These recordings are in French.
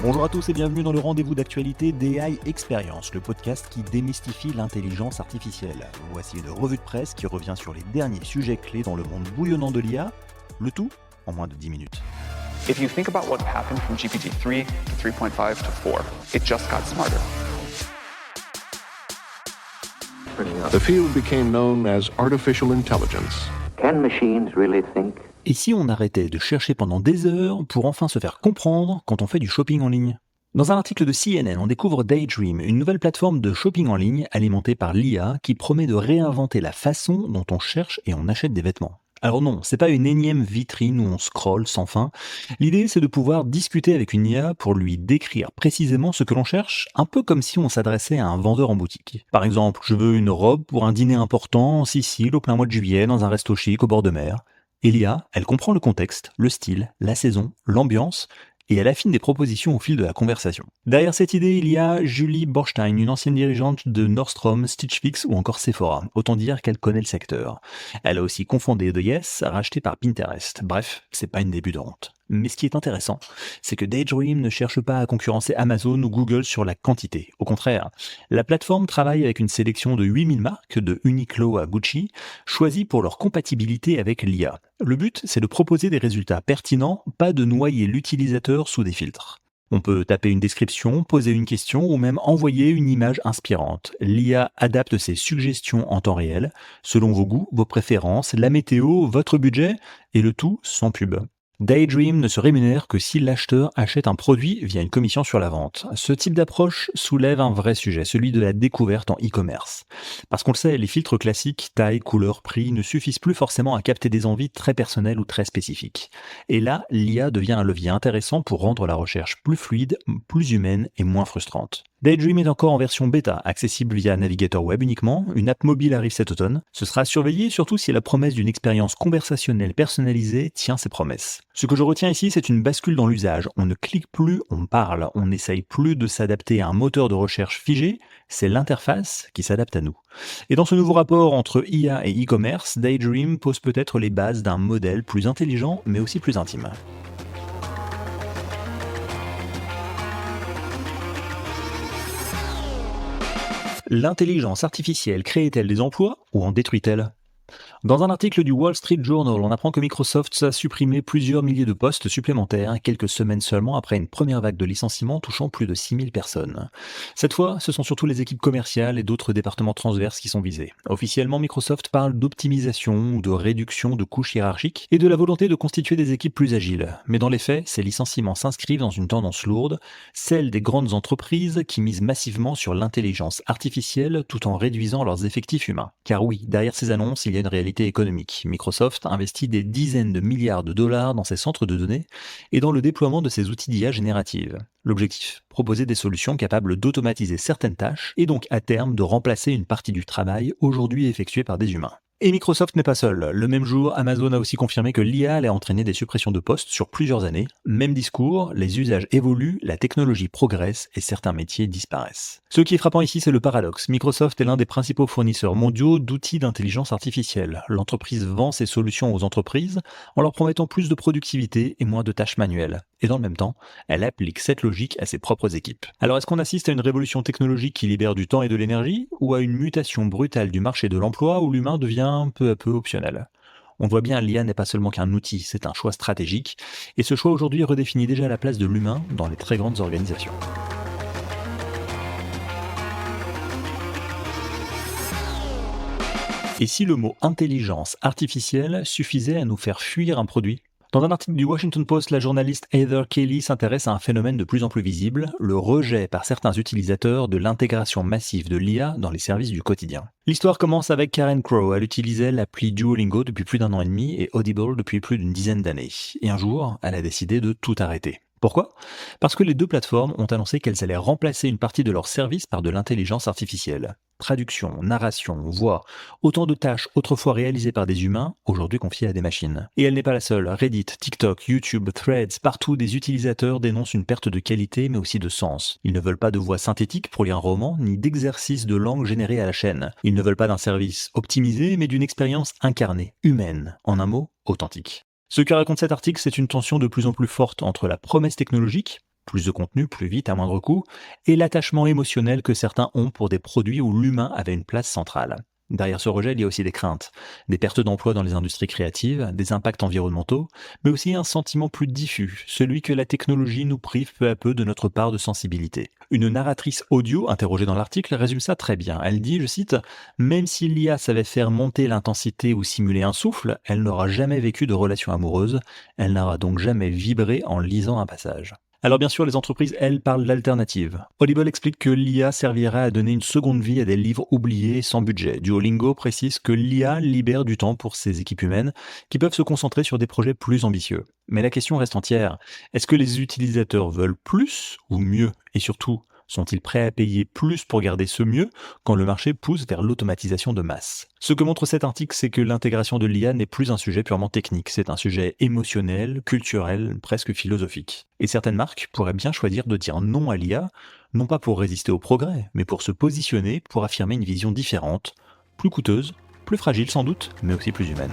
Bonjour à tous et bienvenue dans le rendez-vous d'actualité d'AI Experience, le podcast qui démystifie l'intelligence artificielle. Voici une revue de presse qui revient sur les derniers sujets clés dans le monde bouillonnant de l'IA, le tout en moins de 10 minutes. If you think about what happened from GPT-3 to 3.5 to 4, it just got smarter. The field became known as artificial intelligence. Can machines really think? Et si on arrêtait de chercher pendant des heures pour enfin se faire comprendre quand on fait du shopping en ligne ? Dans un article de CNN, on découvre Daydream, une nouvelle plateforme de shopping en ligne alimentée par l'IA qui promet de réinventer la façon dont on cherche et on achète des vêtements. Alors non, c'est pas une énième vitrine où on scrolle sans fin. L'idée, c'est de pouvoir discuter avec une IA pour lui décrire précisément ce que l'on cherche, un peu comme si on s'adressait à un vendeur en boutique. Par exemple, je veux une robe pour un dîner important en Sicile au plein mois de juillet dans un resto chic au bord de mer. Et l'IA, elle comprend le contexte, le style, la saison, l'ambiance, et elle affine des propositions au fil de la conversation. Derrière cette idée, il y a Julie Borstein, une ancienne dirigeante de Nordstrom, Stitch Fix ou encore Sephora. Autant dire qu'elle connaît le secteur. Elle a aussi confondé The Yes, racheté par Pinterest. Bref, c'est pas une débutante. Mais ce qui est intéressant, c'est que Daydream ne cherche pas à concurrencer Amazon ou Google sur la quantité. Au contraire, la plateforme travaille avec une sélection de 8000 marques, de Uniqlo à Gucci, choisies pour leur compatibilité avec l'IA. Le but, c'est de proposer des résultats pertinents, pas de noyer l'utilisateur sous des filtres. On peut taper une description, poser une question ou même envoyer une image inspirante. L'IA adapte ses suggestions en temps réel, selon vos goûts, vos préférences, la météo, votre budget, et le tout sans pub. Daydream ne se rémunère que si l'acheteur achète un produit via une commission sur la vente. Ce type d'approche soulève un vrai sujet, celui de la découverte en e-commerce. Parce qu'on le sait, les filtres classiques, taille, couleur, prix, ne suffisent plus forcément à capter des envies très personnelles ou très spécifiques. Et là, l'IA devient un levier intéressant pour rendre la recherche plus fluide, plus humaine et moins frustrante. Daydream est encore en version bêta, accessible via navigateur web uniquement. Une app mobile arrive cet automne. Ce sera surveillé, surtout si la promesse d'une expérience conversationnelle personnalisée tient ses promesses. Ce que je retiens ici, c'est une bascule dans l'usage. On ne clique plus, on parle. On n'essaye plus de s'adapter à un moteur de recherche figé. C'est l'interface qui s'adapte à nous. Et dans ce nouveau rapport entre IA et e-commerce, Daydream pose peut-être les bases d'un modèle plus intelligent, mais aussi plus intime. L'intelligence artificielle crée-t-elle des emplois ou en détruit-elle ? Dans un article du Wall Street Journal, on apprend que Microsoft a supprimé plusieurs milliers de postes supplémentaires quelques semaines seulement après une première vague de licenciements touchant plus de 6000 personnes. Cette fois, ce sont surtout les équipes commerciales et d'autres départements transverses qui sont visés. Officiellement, Microsoft parle d'optimisation ou de réduction de couches hiérarchiques et de la volonté de constituer des équipes plus agiles. Mais dans les faits, ces licenciements s'inscrivent dans une tendance lourde, celle des grandes entreprises qui misent massivement sur l'intelligence artificielle tout en réduisant leurs effectifs humains. Car oui, derrière ces annonces, il y a une réalité économique. Microsoft investit des dizaines de milliards de dollars dans ses centres de données et dans le déploiement de ses outils d'IA générative. L'objectif, proposer des solutions capables d'automatiser certaines tâches et donc à terme de remplacer une partie du travail aujourd'hui effectué par des humains. Et Microsoft n'est pas seul. Le même jour, Amazon a aussi confirmé que l'IA allait entraîner des suppressions de postes sur plusieurs années. Même discours, les usages évoluent, la technologie progresse et certains métiers disparaissent. Ce qui est frappant ici, c'est le paradoxe. Microsoft est l'un des principaux fournisseurs mondiaux d'outils d'intelligence artificielle. L'entreprise vend ses solutions aux entreprises en leur promettant plus de productivité et moins de tâches manuelles. Et dans le même temps, elle applique cette logique à ses propres équipes. Alors est-ce qu'on assiste à une révolution technologique qui libère du temps et de l'énergie, ou à une mutation brutale du marché de l'emploi où l'humain devient peu à peu optionnel ? On voit bien, l'IA n'est pas seulement qu'un outil, c'est un choix stratégique, et ce choix aujourd'hui redéfinit déjà la place de l'humain dans les très grandes organisations. Et si le mot intelligence artificielle suffisait à nous faire fuir un produit ? Dans un article du Washington Post, la journaliste Heather Kelly s'intéresse à un phénomène de plus en plus visible, le rejet par certains utilisateurs de l'intégration massive de l'IA dans les services du quotidien. L'histoire commence avec Karen Crow. Elle utilisait l'appli Duolingo depuis plus d'1 an et demi et Audible depuis plus d'une dizaine d'années. Et un jour, elle a décidé de tout arrêter. Pourquoi ? Parce que les deux plateformes ont annoncé qu'elles allaient remplacer une partie de leurs services par de l'intelligence artificielle. Traduction, narration, voix, autant de tâches autrefois réalisées par des humains, aujourd'hui confiées à des machines. Et elle n'est pas la seule. Reddit, TikTok, YouTube, Threads, partout des utilisateurs dénoncent une perte de qualité mais aussi de sens. Ils ne veulent pas de voix synthétique pour lire un roman, ni d'exercice de langue généré à la chaîne. Ils ne veulent pas d'un service optimisé, mais d'une expérience incarnée, humaine, en un mot, authentique. Ce que raconte cet article, c'est une tension de plus en plus forte entre la promesse technologique, plus de contenu, plus vite, à moindre coût, et l'attachement émotionnel que certains ont pour des produits où l'humain avait une place centrale. Derrière ce rejet, il y a aussi des craintes, des pertes d'emplois dans les industries créatives, des impacts environnementaux, mais aussi un sentiment plus diffus, celui que la technologie nous prive peu à peu de notre part de sensibilité. Une narratrice audio interrogée dans l'article résume ça très bien. Elle dit, je cite, « Même si l'IA savait faire monter l'intensité ou simuler un souffle, elle n'aura jamais vécu de relation amoureuse, elle n'aura donc jamais vibré en lisant un passage. » Alors bien sûr, les entreprises, elles, parlent d'alternatives. Audible explique que l'IA servira à donner une seconde vie à des livres oubliés sans budget. Duolingo précise que l'IA libère du temps pour ses équipes humaines qui peuvent se concentrer sur des projets plus ambitieux. Mais la question reste entière. Est-ce que les utilisateurs veulent plus ou mieux? Et surtout, sont-ils prêts à payer plus pour garder ce mieux quand le marché pousse vers l'automatisation de masse? Ce que montre cet article, c'est que l'intégration de l'IA n'est plus un sujet purement technique, c'est un sujet émotionnel, culturel, presque philosophique. Et certaines marques pourraient bien choisir de dire non à l'IA, non pas pour résister au progrès, mais pour se positionner, pour affirmer une vision différente, plus coûteuse, plus fragile sans doute, mais aussi plus humaine.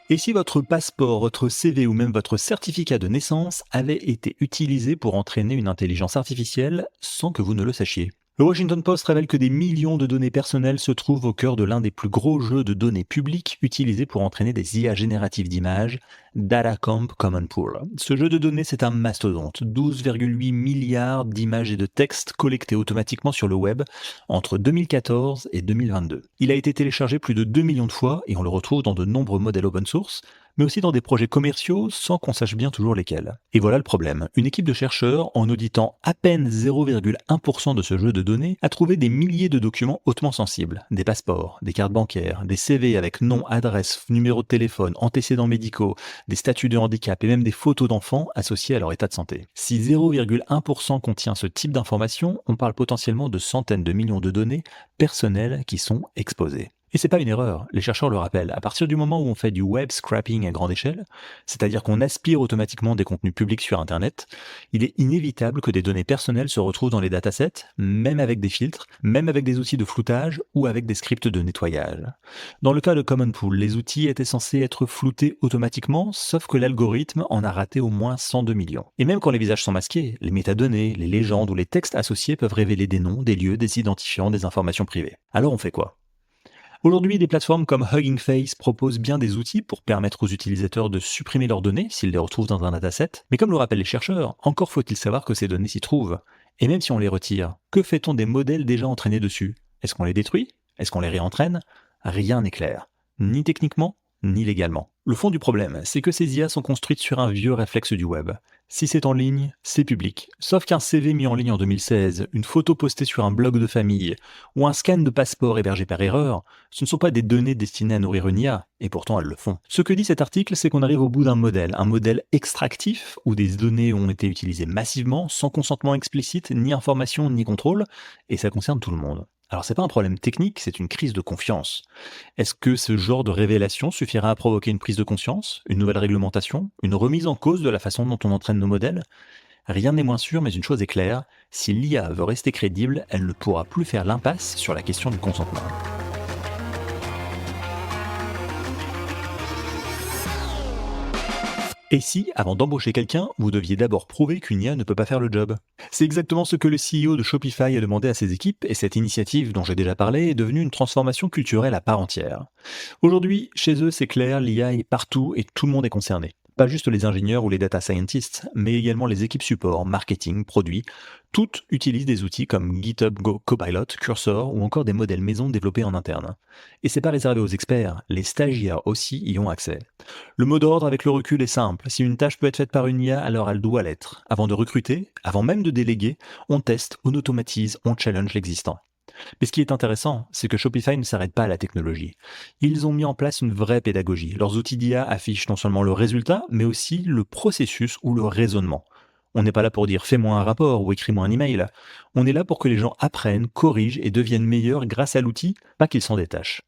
Et si votre passeport, votre CV ou même votre certificat de naissance avait été utilisé pour entraîner une intelligence artificielle sans que vous ne le sachiez? Le Washington Post révèle que des millions de données personnelles se trouvent au cœur de l'un des plus gros jeux de données publiques utilisés pour entraîner des IA génératives d'images, Datacomp Common Pool. Ce jeu de données, c'est un mastodonte, 12,8 milliards d'images et de textes collectés automatiquement sur le web entre 2014 et 2022. Il a été téléchargé plus de 2 millions de fois et on le retrouve dans de nombreux modèles open source, mais aussi dans des projets commerciaux sans qu'on sache bien toujours lesquels. Et voilà le problème. Une équipe de chercheurs, en auditant à peine 0,1% de ce jeu de données, a trouvé des milliers de documents hautement sensibles. Des passeports, des cartes bancaires, des CV avec nom, adresse, numéro de téléphone, antécédents médicaux, des statuts de handicap et même des photos d'enfants associées à leur état de santé. Si 0,1% contient ce type d'informations, on parle potentiellement de centaines de millions de données personnelles qui sont exposées. Et c'est pas une erreur, les chercheurs le rappellent, à partir du moment où on fait du web scraping à grande échelle, c'est-à-dire qu'on aspire automatiquement des contenus publics sur Internet, il est inévitable que des données personnelles se retrouvent dans les datasets, même avec des filtres, même avec des outils de floutage ou avec des scripts de nettoyage. Dans le cas de Common Pool, les outils étaient censés être floutés automatiquement, sauf que l'algorithme en a raté au moins 102 millions. Et même quand les visages sont masqués, les métadonnées, les légendes ou les textes associés peuvent révéler des noms, des lieux, des identifiants, des informations privées. Alors on fait quoi ? Aujourd'hui, des plateformes comme Hugging Face proposent bien des outils pour permettre aux utilisateurs de supprimer leurs données s'ils les retrouvent dans un dataset, mais comme le rappellent les chercheurs, encore faut-il savoir que ces données s'y trouvent. Et même si on les retire, que fait-on des modèles déjà entraînés dessus? Est-ce qu'on les détruit? Est-ce qu'on les réentraîne? Rien n'est clair, ni techniquement, ni légalement. Le fond du problème, c'est que ces IA sont construites sur un vieux réflexe du web. Si c'est en ligne, c'est public. Sauf qu'un CV mis en ligne en 2016, une photo postée sur un blog de famille, ou un scan de passeport hébergé par erreur, ce ne sont pas des données destinées à nourrir une IA, et pourtant elles le font. Ce que dit cet article, c'est qu'on arrive au bout d'un modèle, un modèle extractif, où des données ont été utilisées massivement, sans consentement explicite, ni information, ni contrôle, et ça concerne tout le monde. Alors c'est pas un problème technique, c'est une crise de confiance. Est-ce que ce genre de révélation suffira à provoquer une prise de conscience, une nouvelle réglementation, une remise en cause de la façon dont on entraîne nos modèles? Rien n'est moins sûr, mais une chose est claire, si l'IA veut rester crédible, elle ne pourra plus faire l'impasse sur la question du consentement. Et si, avant d'embaucher quelqu'un, vous deviez d'abord prouver qu'une IA ne peut pas faire le job? C'est exactement ce que le CEO de Shopify a demandé à ses équipes, et cette initiative dont j'ai déjà parlé est devenue une transformation culturelle à part entière. Aujourd'hui, chez eux, c'est clair, l'IA est partout et tout le monde est concerné. Pas juste les ingénieurs ou les data scientists, mais également les équipes support, marketing, produits. Toutes utilisent des outils comme GitHub Copilot, Cursor ou encore des modèles maison développés en interne. Et c'est pas réservé aux experts, les stagiaires aussi y ont accès. Le mot d'ordre avec le recul est simple, si une tâche peut être faite par une IA, alors elle doit l'être. Avant de recruter, avant même de déléguer, on teste, on automatise, on challenge l'existant. Mais ce qui est intéressant, c'est que Shopify ne s'arrête pas à la technologie. Ils ont mis en place une vraie pédagogie. Leurs outils d'IA affichent non seulement le résultat, mais aussi le processus ou le raisonnement. On n'est pas là pour dire « fais-moi un rapport » ou « écris-moi un email ». On est là pour que les gens apprennent, corrigent et deviennent meilleurs grâce à l'outil, pas qu'ils s'en détachent.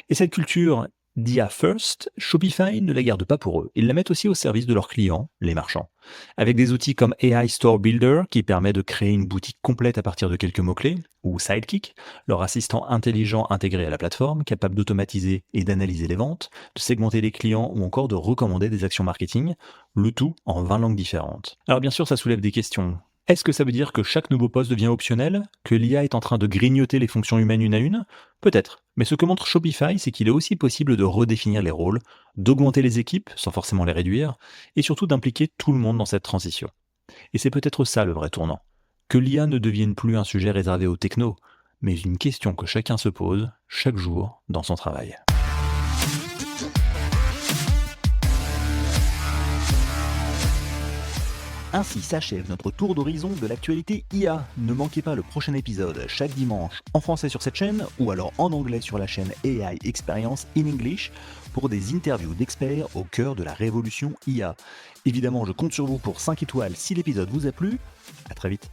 Et cette culture, D'IA First, Shopify ne la garde pas pour eux. Ils la mettent aussi au service de leurs clients, les marchands. Avec des outils comme AI Store Builder, qui permet de créer une boutique complète à partir de quelques mots-clés, ou Sidekick, leur assistant intelligent intégré à la plateforme, capable d'automatiser et d'analyser les ventes, de segmenter les clients ou encore de recommander des actions marketing, le tout en 20 langues différentes. Alors bien sûr, ça soulève des questions. Est-ce que ça veut dire que chaque nouveau poste devient optionnel? Que l'IA est en train de grignoter les fonctions humaines une à une? Peut-être. Mais ce que montre Shopify, c'est qu'il est aussi possible de redéfinir les rôles, d'augmenter les équipes, sans forcément les réduire, et surtout d'impliquer tout le monde dans cette transition. Et c'est peut-être ça le vrai tournant. Que l'IA ne devienne plus un sujet réservé aux technos, mais une question que chacun se pose, chaque jour, dans son travail. Ainsi s'achève notre tour d'horizon de l'actualité IA. Ne manquez pas le prochain épisode chaque dimanche en français sur cette chaîne ou alors en anglais sur la chaîne AI Experience in English pour des interviews d'experts au cœur de la révolution IA. Évidemment, je compte sur vous pour 5 étoiles si l'épisode vous a plu. À très vite.